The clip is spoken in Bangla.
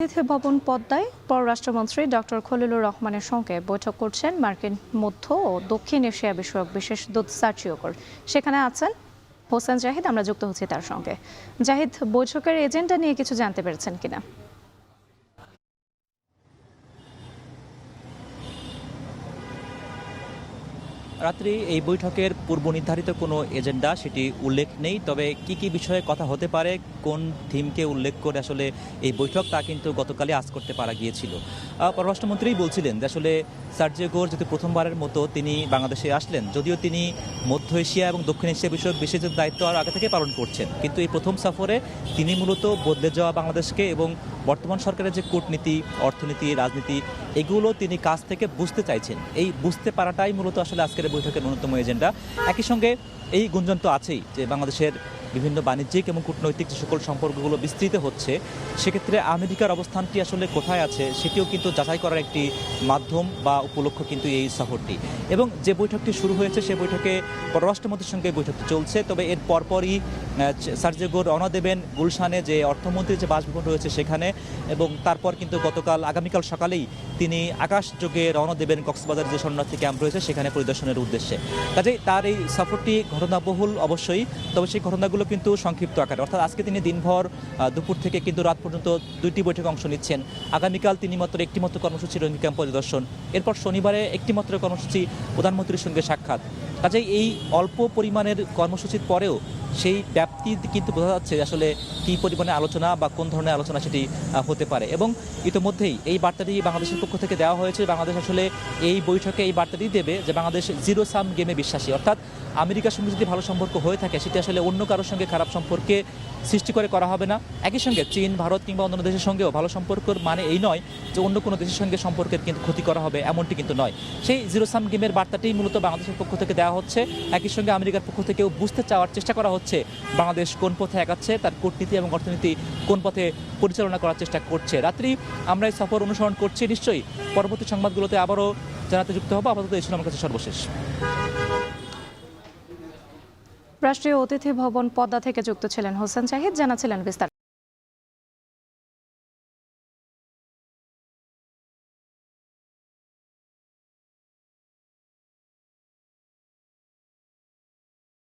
অতিথি ভবন পদ্মায় পররাষ্ট্রমন্ত্রী ডক্টর খলিলুর রহমানের সঙ্গে বৈঠক করছেন মার্কিন মধ্য ও দক্ষিণ এশিয়া বিষয়ক বিশেষ দূত সার্জিও। সেখানে আছেন হোসেন জাহিদ। আমরা যুক্ত হচ্ছি তার সঙ্গে। জাহিদ, বৈঠকের এজেন্ডা নিয়ে কিছু জানতে পেরেছেন কিনা? রাত্রি এই বৈঠকের পূর্ব নির্ধারিত কোনো এজেন্ডা সেটি উল্লেখ নেই, তবে কি কি বিষয়ে কথা হতে পারে, কোন থিমকে উল্লেখ করে আসলে এই বৈঠক তা কিন্তু গতকালই আজ করতে পারা গিয়েছিল। পররাষ্ট্রমন্ত্রী বলছিলেন যে আসলে সার্জিও যেহেতু প্রথমবারের মতো তিনি বাংলাদেশে আসলেন, যদিও তিনি মধ্য এশিয়া এবং দক্ষিণ এশিয়া বিষয়ক বিশেষ দায়িত্ব আর আগে থেকে পালন করছেন, কিন্তু এই প্রথম সফরে তিনি মূলত বদলে যাওয়া বাংলাদেশকে এবং বর্তমান সরকারের যে কূটনীতি, অর্থনীতি, রাজনীতি এগুলো তিনি কাছ থেকে বুঝতে চাইছেন। এই বুঝতে পারাটাই মূলত আসলে আজকের বৈঠকের ন্যূনতম এজেন্ডা। একই সঙ্গে এই গুঞ্জন তো আছেই যে বাংলাদেশের বিভিন্ন বাণিজ্যিক এবং কূটনৈতিক যে সকল সম্পর্কগুলো বিস্তৃত হচ্ছে, সেক্ষেত্রে আমেরিকার অবস্থানটি আসলে কোথায় আছে সেটিও কিন্তু যাচাই করার একটি মাধ্যম বা উপলক্ষ কিন্তু এই সফরটি। এবং যে বৈঠকটি শুরু হয়েছে সে বৈঠকে পররাষ্ট্রমন্ত্রীর সঙ্গে বৈঠকটি চলছে, তবে এর পরপরই সার্জিও রওনা দেবেন গুলশানে যে অর্থমন্ত্রীর যে বাসভবন রয়েছে সেখানে, এবং তারপর কিন্তু আগামীকাল সকালেই তিনি আকাশযোগে রওনা দেবেন কক্সবাজার যে শরণার্থী ক্যাম্প রয়েছে সেখানে পরিদর্শনের উদ্দেশ্যে। কাজেই তার এই সফরটি ঘটনাবহুল অবশ্যই, তবে সেই ঘটনাগুলো কিন্তু সংক্ষিপ্ত আকারে, অর্থাৎ আজকে তিনি দিনভর দুপুর থেকে কিন্তু রাত পর্যন্ত 2টি বৈঠকে অংশ নিচ্ছেন। আগামীকাল তিনি একটি মাত্র কর্মসূচি রোহিঙ্গা ক্যাম্প পরিদর্শন, এরপর শনিবারে একটি মাত্র কর্মসূচি প্রধানমন্ত্রীর সঙ্গে সাক্ষাৎ। কাজেই এই অল্প পরিমাণের কর্মসূচির পরেও সেই ব্যাপ্তি কিন্তু বোঝা যাচ্ছে আসলে কী পরিমাণে আলোচনা বা কোন ধরনের আলোচনা সেটি হতে পারে। এবং ইতিমধ্যেই এই বার্তাটি বাংলাদেশের পক্ষ থেকে দেওয়া হয়েছে। বাংলাদেশ আসলে এই বৈঠকে এই বার্তাটি দেবে যে বাংলাদেশ জিরো সাম গেমে বিশ্বাসী, অর্থাৎ আমেরিকার সঙ্গে যদি ভালো সম্পর্ক হয়ে থাকে সেটি আসলে অন্য কারোর সঙ্গে খারাপ সম্পর্কে সৃষ্টি করে করা হবে না। একই সঙ্গে চীন, ভারত কিংবা অন্যান্য দেশের সঙ্গেও ভালো সম্পর্কের মানে এই নয় যে অন্য কোনো দেশের সঙ্গে সম্পর্কের কিন্তু ক্ষতি করা হবে, এমনটি কিন্তু নয়। সেই জিরো সাম গেমের বার্তাটি মূলত বাংলাদেশের পক্ষ থেকে দেওয়া হচ্ছে। একই সঙ্গে আমেরিকার পক্ষ থেকেও বুঝতে চাওয়ার চেষ্টা করা হচ্ছে বাংলাদেশ কোন পথে এগাচ্ছে, তার কূটনীতি এবং অর্থনীতি কোন পথে পরিচালনা করার চেষ্টা করছে। রাত্রি আমরা এই সফর অনুসরণ করছি, নিশ্চয়ই পরবর্তী সংবাদগুলোতে আবারও জানাতে যুক্ত হবো। আপাতত এই ছিল আমার কাছে সর্বশেষ। রাষ্ট্রীয় অতিথি ভবন পদ্মা থেকে যুক্ত ছিলেন হোসেন জাহিদ, জানাচ্ছিলেন বিস্তারিত।